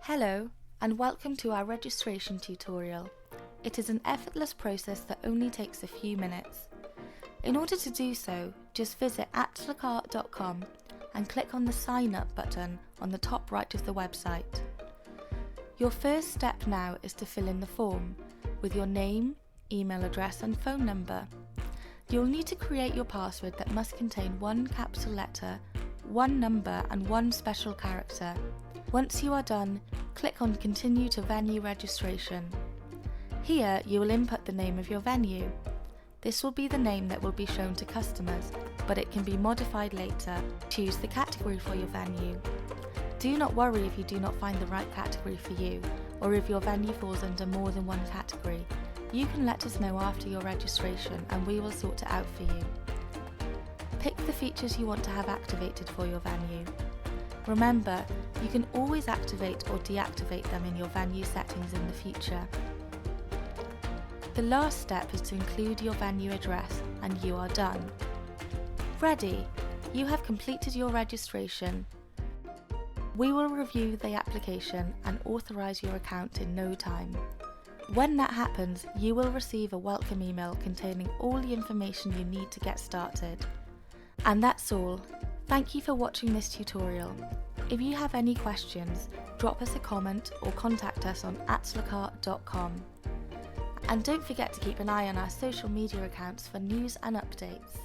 Hello, and welcome to our registration tutorial. It is an effortless process that only takes a few minutes. In order to do so, just visit atlacarte.com and click on the Sign Up button on the top right of the website. Your first step now is to fill in the form with your name, email address and phone number. You'll need to create your password that must contain one capital letter, one number and one special character. Once you are done, click on Continue to Venue Registration. Here you will input the name of your venue. This will be the name that will be shown to customers, but it can be modified later. Choose the category for your venue. Do not worry if you do not find the right category for you, or if your venue falls under more than one category. You can let us know after your registration and we will sort it out for you. Pick the features you want to have activated for your venue. Remember, you can always activate or deactivate them in your venue settings in the future. The last step is to include your venue address and you are done. Ready! You have completed your registration. We will review the application and authorise your account in no time. When that happens, you will receive a welcome email containing all the information you need to get started. And that's all. Thank you for watching this tutorial. If you have any questions, drop us a comment or contact us on atlacarte.com. And don't forget to keep an eye on our social media accounts for news and updates.